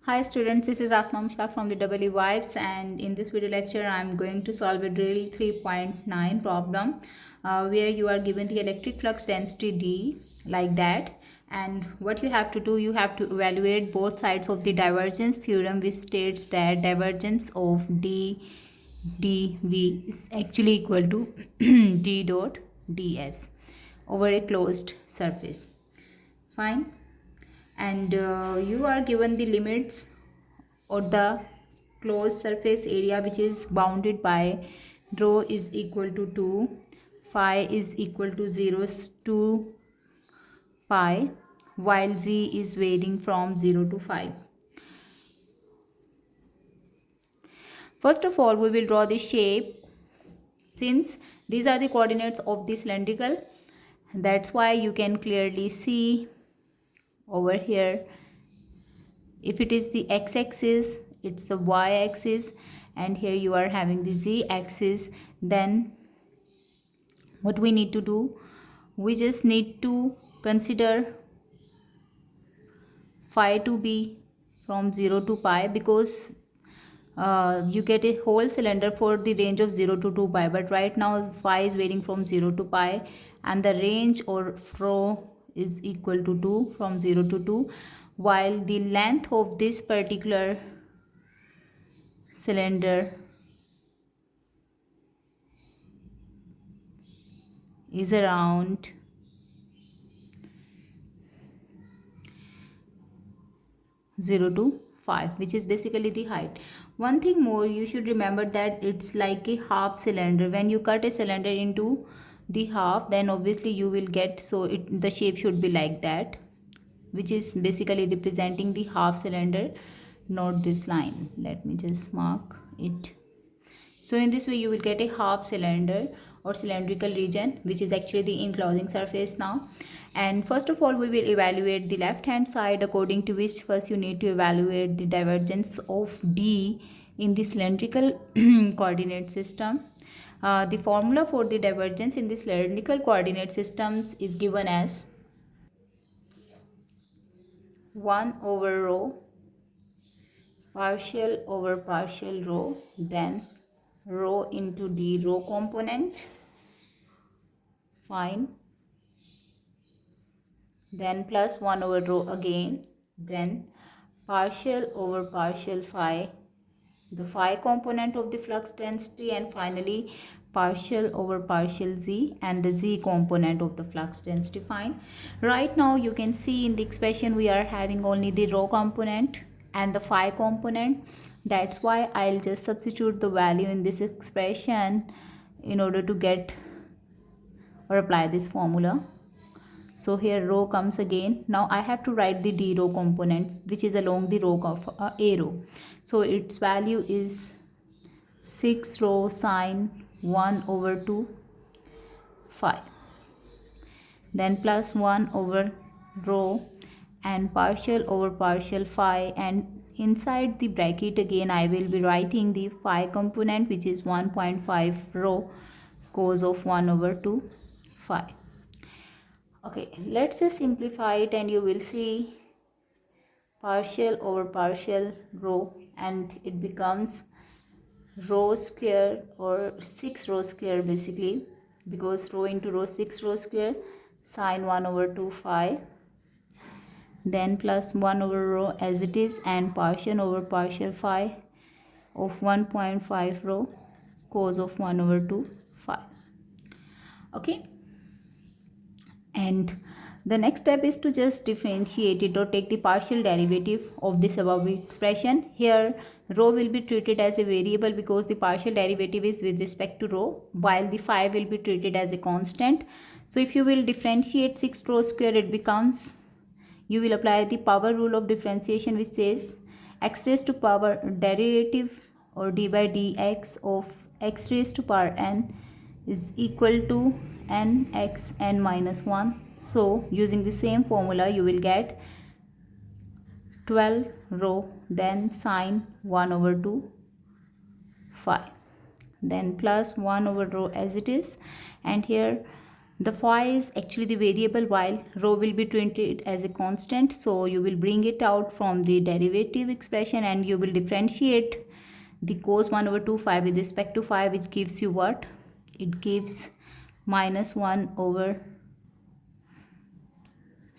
Hi students, this is Asma Mushtaq from the EEVIBES, and in this video lecture I am going to solve a drill 3.9 problem where you are given the electric flux density D like that, and what you have to do, you have to evaluate both sides of the divergence theorem, which states that divergence of dV is actually equal to d dot ds over a closed surface. Fine. And you are given the limits or the closed surface area which is bounded by rho is equal to 2, phi is equal to 0 to pi, while z is varying from 0 to 5. First of all, we will draw the shape. Since these are the coordinates of the cylindrical, that's why you can clearly see over here, if it is the x-axis, it's the y-axis, and here you are having the z-axis. Then what we need to do, we just need to consider phi to be from 0 to pi, because you get a whole cylinder for the range of 0 to 2 pi, but right now phi is varying from 0 to pi, and the range or rho is equal to 2 from 0 to 2, while the length of this particular cylinder is around 0 to 5, which is basically the height. One thing more, you should remember that it's like a half cylinder. When you cut a cylinder into the half, then obviously you will get, so the shape should be like that, which is basically representing the half cylinder. Note this line, let me just mark it. So in this way you will get a half cylinder or cylindrical region, which is actually the enclosing surface now. And first of all, we will evaluate the left hand side, according to which first you need to evaluate the divergence of D in the cylindrical coordinate system. The formula for the divergence in the cylindrical coordinate systems is given as 1 over rho partial over partial rho, then rho into d rho component, fine, then plus 1 over rho again, then partial over partial phi, the phi component of the flux density, and finally partial over partial z and the z component of the flux density. Fine. Right now you can see in the expression we are having only the rho component and the phi component. That's why I'll just substitute the value in this expression in order to get or apply this formula. So here rho comes again. Now I have to write the d rho components, which is along the row of a row. So its value is 6 rho sine 1 over 2 phi, then plus 1 over rho and partial over partial phi, and inside the bracket again I will be writing the phi component, which is 1.5 rho cos of 1 over 2 phi. Okay, let's just simplify it and you will see partial over partial rho, and it becomes rho square or 6 rho square basically, because rho into rho 6 rho square sine 1 over 2 phi, then plus 1 over rho as it is, and partial over partial phi of 1.5 rho cos of 1 over 2 phi. Okay, and the next step is to just differentiate it or take the partial derivative of this above expression. Here rho will be treated as a variable because the partial derivative is with respect to rho, while the phi will be treated as a constant. So if you will differentiate 6 rho square, it becomes, you will apply the power rule of differentiation, which says x raised to power derivative or d by dx of x raised to power n is equal to n x n minus 1. So using the same formula you will get 12 rho, then sine 1 over 2 phi, then plus 1 over rho as it is, and here The phi is actually the variable while rho will be treated as a constant. So you will bring it out from the derivative expression and you will differentiate the cos 1 over 2 phi with respect to phi, which gives you what? It gives minus 1 over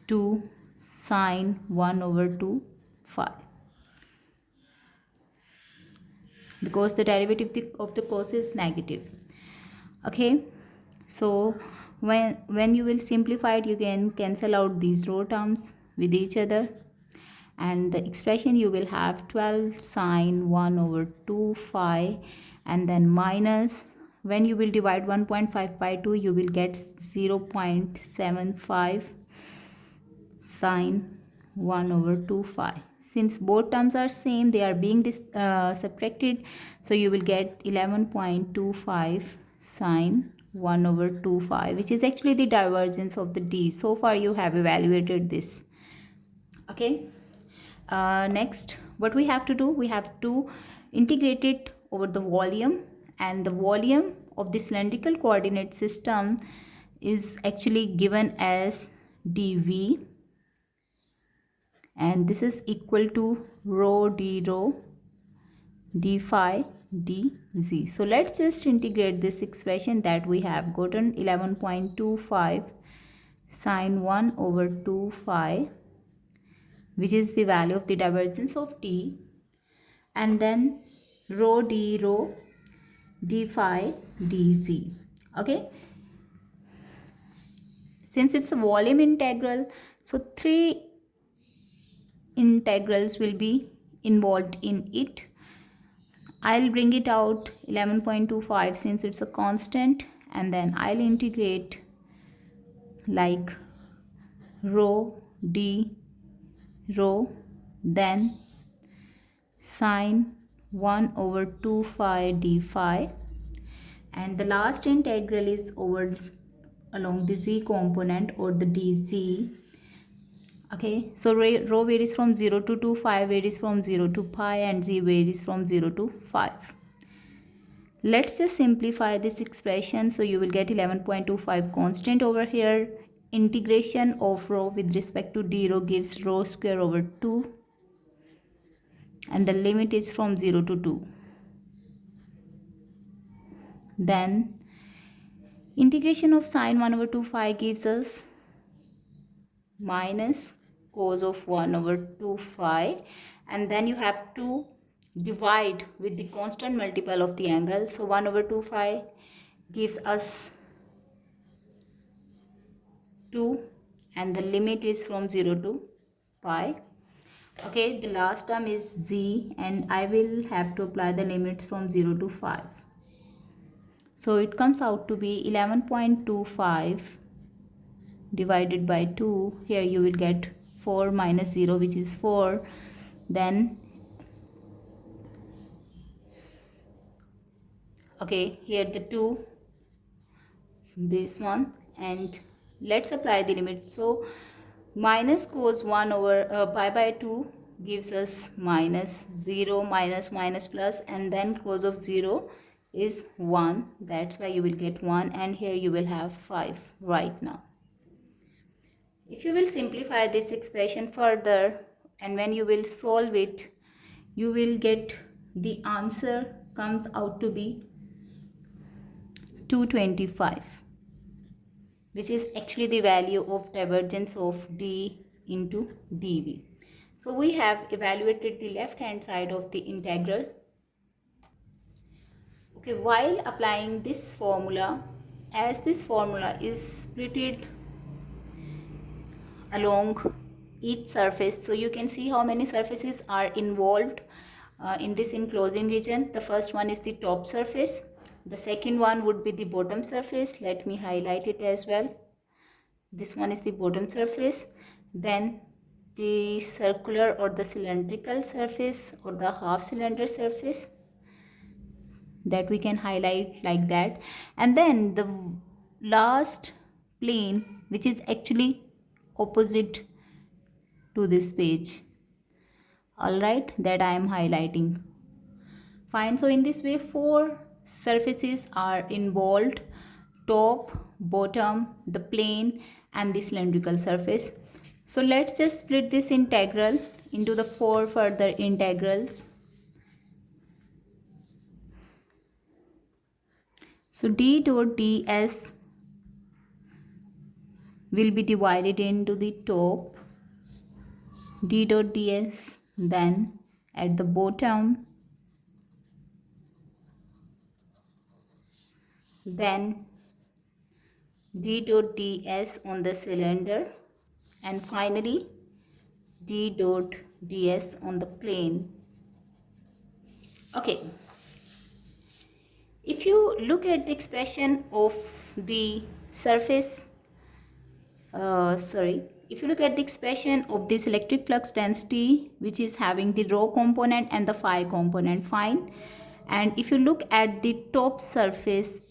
2 sine 1 over 2 phi, because the derivative of the cos is negative. Okay, so when you will simplify it, you can cancel out these rho terms with each other, and the expression you will have 12 sine 1 over 2 phi, and then minus, when you will divide 1.5 by 2, you will get 0.75 sine 1 over 2 phi. Since both terms are same, they are being subtracted, so you will get 11.25 sine 1 over 2 phi, which is actually the divergence of the D. So far you have evaluated this. Okay, next what we have to do, we have to integrate it over the volume, and the volume of the cylindrical coordinate system is actually given as dV, and this is equal to rho d rho d phi dz. So let's just integrate this expression that we have gotten, 11.25 sine 1 over 2 phi, which is the value of the divergence of t, and then rho d rho d phi dz. Okay, since it's a volume integral, so three integrals will be involved in it. I'll bring it out 11.25 since it's a constant, and then I'll integrate like rho d rho, then sine 1 over 2 phi d phi, and the last integral is over along the z component or the dz. Okay, so rho varies from 0 to 2, phi varies from 0 to pi, and z varies from 0 to 5. Let's just simplify this expression. So you will get 11.25 constant over here. Integration of rho with respect to d rho gives rho square over 2, and the limit is from 0 to 2. Then integration of sine 1 over 2 phi gives us minus cos of 1 over 2 phi, and then you have to divide with the constant multiple of the angle. So 1 over 2 phi gives us 2, and the limit is from 0 to pi. Okay, the last term is z, and I will have to apply the limits from 0 to 5. So it comes out to be 11.25 divided by 2. Here you will get 4 minus 0, which is 4. Then okay, here the 2, this one, and let's apply the limit. So minus cos 1 over pi by 2 gives us minus 0, minus minus plus, and then cos of 0 is 1. That's why you will get 1, and here you will have 5 right now. If you will simplify this expression further, and when you will solve it, you will get the answer comes out to be 225, which is actually the value of divergence of d into dv. So we have evaluated the left hand side of the integral. Okay, while applying this formula, as this formula is splitted along each surface, so you can see how many surfaces are involved in this enclosing region. The first one is the top surface, the second one would be the bottom surface. Let me highlight it as well. This one is the bottom surface, then the circular or the cylindrical surface or the half cylinder surface, that we can highlight like that, and then the last plane, which is actually opposite to this page. All right, that I am highlighting. Fine. So in this way, 4 surfaces are involved: top, bottom, the plane, and the cylindrical surface. So let's just split this integral into the 4 further integrals. So d dot ds will be divided into the top, d dot ds, then at the bottom, then d dot ds on the cylinder, and finally d dot ds on the plane. Okay, if you look at the expression of the surface, if you look at the expression of this electric flux density, which is having the rho component and the phi component, fine. And if you look at the top surface,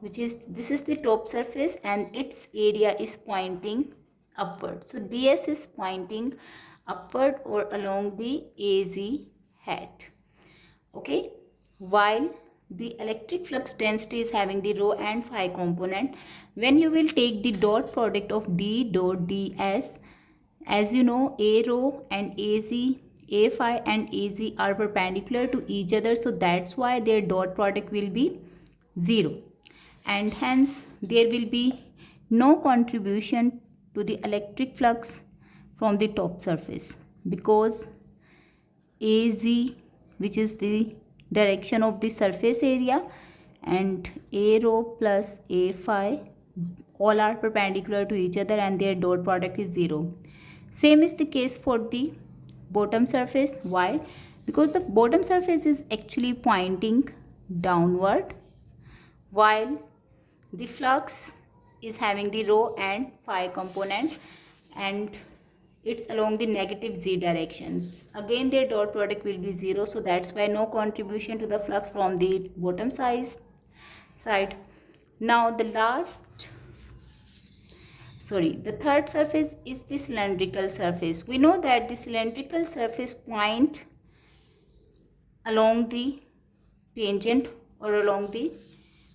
this is the top surface and its area is pointing upward. So ds is pointing upward or along the AZ head. Okay, while the electric flux density is having the rho and phi component. When you will take the dot product of d dot ds, as you know, a rho and az, a phi and az are perpendicular to each other, so that's why their dot product will be 0, and hence there will be no contribution to the electric flux from the top surface, because AZ, which is the direction of the surface area, and A rho plus A phi all are perpendicular to each other and their dot product is 0. Same is the case for the bottom surface. Why? Because the bottom surface is actually pointing downward, while the flux is having the rho and phi component and it's along the negative z direction. Again their dot product will be 0, so that's why no contribution to the flux from the bottom side. Now the third surface is the cylindrical surface. We know that the cylindrical surface point along the tangent or along the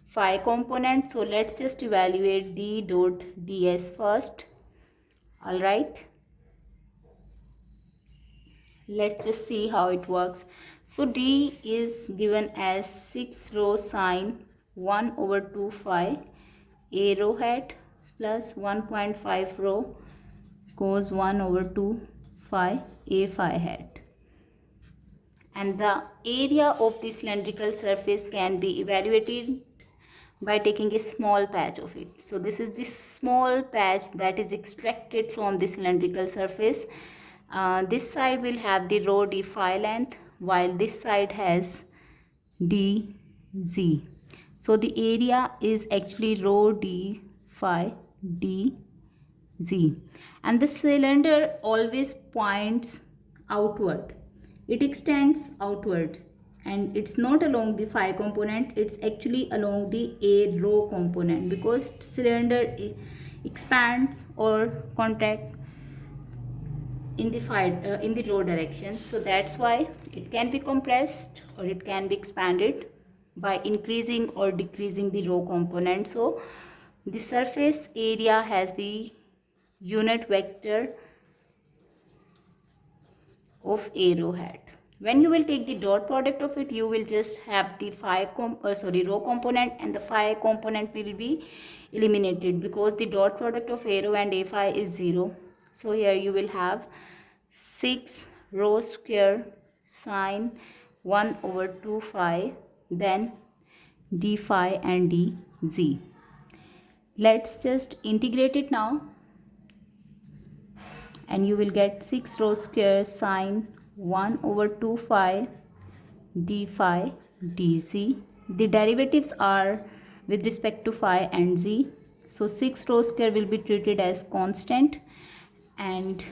phi component. So let's just evaluate d dot ds first. All right, let's just see how it works. So d is given as 6 rho sine 1 over 2 phi a rho hat plus 1.5 rho cos 1 over 2 phi a phi hat. And the area of the cylindrical surface can be evaluated by taking a small patch of it. So this is this small patch that is extracted from the cylindrical surface. This side will have the rho d phi length, while this side has dz. So the area is actually rho d phi dz, and the cylinder always points outward. It extends outward, and it's not along the phi component, it's actually along the a rho component, because cylinder expands or contract in the rho direction. So that's why it can be compressed or it can be expanded by increasing or decreasing the rho component. So the surface area has the unit vector of a rho hat. When you will take the dot product of it, you will just have the rho component, and the phi component will be eliminated because the dot product of a rho and a phi is 0. So here you will have 6 rho square sine 1 over 2 phi, then d phi and dz. Let's just integrate it now, and you will get 6 rho square sine 1 over 2 phi d phi dz. The derivatives are with respect to phi and z. So 6 rho square will be treated as constant, and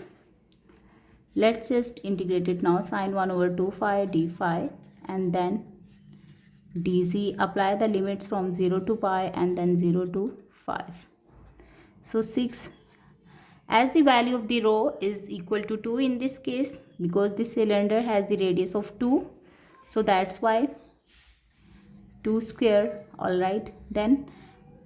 let's just integrate it now. Sine 1 over 2 phi d phi and then dz. Apply the limits from 0 to pi and then 0 to 5. So 6, as the value of the rho is equal to 2 in this case, because the cylinder has the radius of 2, so that's why 2 square. All right, then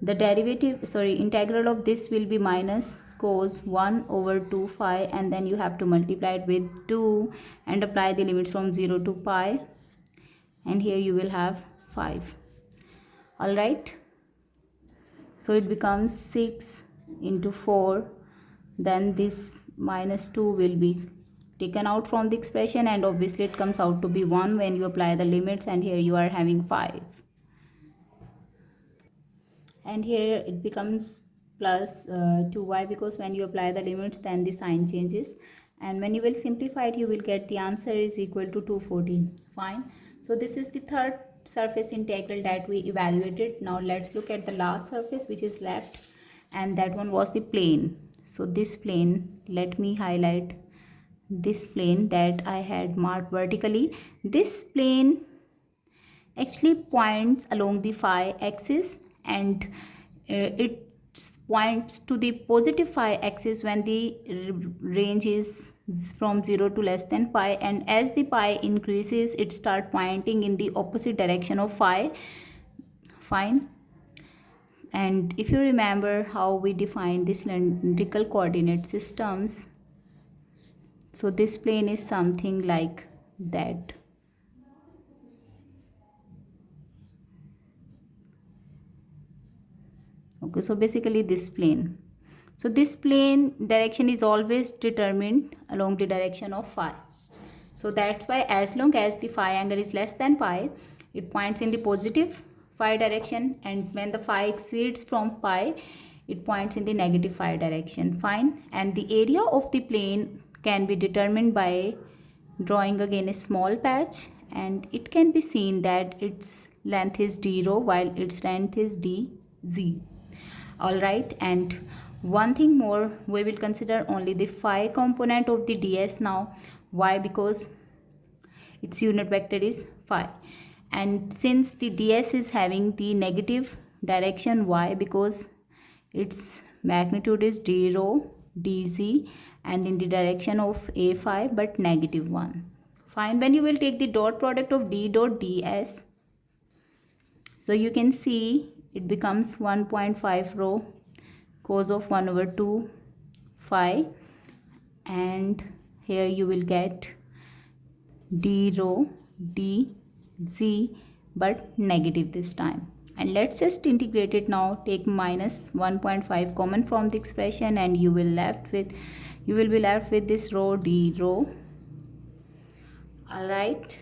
the integral of this will be minus cos 1 over 2 phi, and then you have to multiply it with 2 and apply the limits from 0 to pi, and here you will have 5. All right, so it becomes 6 into 4, then this minus 2 will be taken out from the expression, and obviously it comes out to be 1 when you apply the limits, and here you are having 5, and here it becomes plus 2y, because when you apply the limits then the sign changes, and when you will simplify it you will get the answer is equal to 214. Fine, so this is the third surface integral that we evaluated. Now let's look at the last surface which is left, and that one was the plane. So this plane, let me highlight this plane that I had marked vertically. This plane actually points along the phi axis, and it points to the positive phi axis when the range is from 0 to less than pi, and as the pi increases it start pointing in the opposite direction of phi. Fine, and if you remember how we defined the cylindrical coordinate systems, so this plane is something like that. Okay, so basically this plane, so this plane direction is always determined along the direction of phi. So that's why as long as the phi angle is less than pi, it points in the positive phi direction, and when the phi exceeds from pi, it points in the negative phi direction. Fine, and the area of the plane can be determined by drawing again a small patch, and it can be seen that its length is d rho while its length is dz. All right, and one thing more, we will consider only the phi component of the ds now. Why? Because its unit vector is phi, and since the ds is having the negative direction, why? Because its magnitude is d rho dz and in the direction of a phi but -1. Fine, when you will take the dot product of d dot ds, so you can see it becomes 1.5 rho cos of 1 over 2 phi, and here you will get d rho dz but negative this time. And let's just integrate it now. Take minus 1.5 common from the expression, and you will be left with this rho d rho. All right,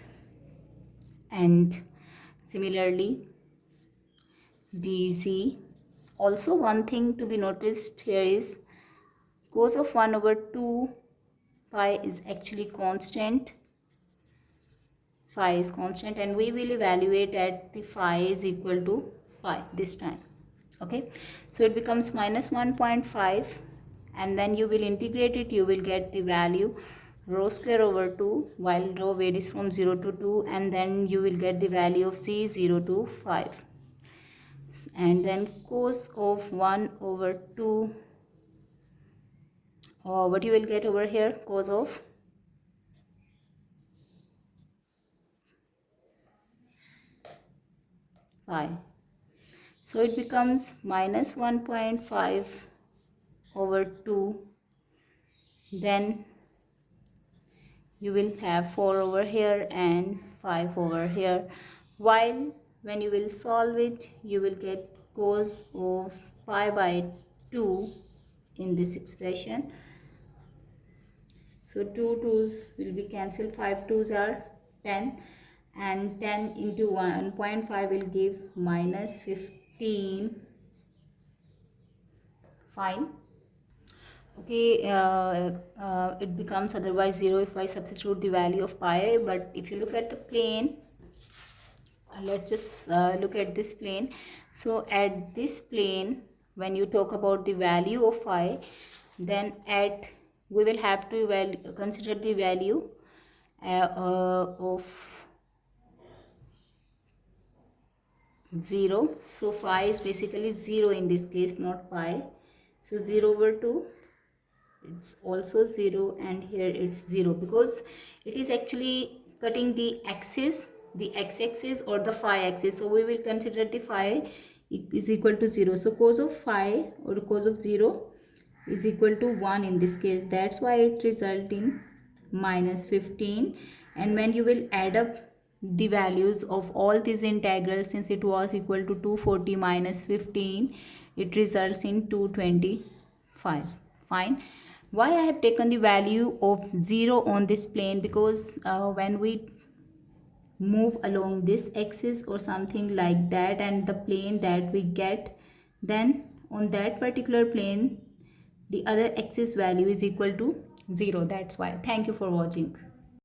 and similarly dz. Also one thing to be noticed here is cos of 1 over 2 pi is actually constant. Phi is constant, and we will evaluate at the phi is equal to pi this time. Okay, so it becomes minus 1.5, and then you will integrate it, you will get the value rho square over 2, while rho varies from 0 to 2, and then you will get the value of c 0 to 5, and then cos of 1 over 2, or what you will get over here, cos of pi. So it becomes minus 1.5 over 2, then you will have 4 over here and 5 over here, while when you will solve it you will get cos of pi by 2 in this expression. So 2 2's will be cancelled, 5 2's are 10, and 10 into 1.5 will give minus 15. Fine. Okay, it becomes otherwise 0 if I substitute the value of pi, but if you look at the plane, let's just look at this plane. So at this plane, when you talk about the value of phi, then we will have to consider the value of 0. So phi is basically 0 in this case, not pi. So 0 over 2, it's also 0, and here it's 0 because it is actually cutting the axis, the x-axis or the phi axis. So we will consider the phi is equal to 0. So cos of phi or cos of 0 is equal to 1 in this case. That's why it result in minus 15. And when you will add up the values of all these integrals, since it was equal to 240 minus 15, it results in 225. Fine. Why I have taken the value of 0 on this plane? Because when we move along this axis or something like that, and the plane that we get, then on that particular plane the other axis value is equal to 0. That's why. Thank you for watching.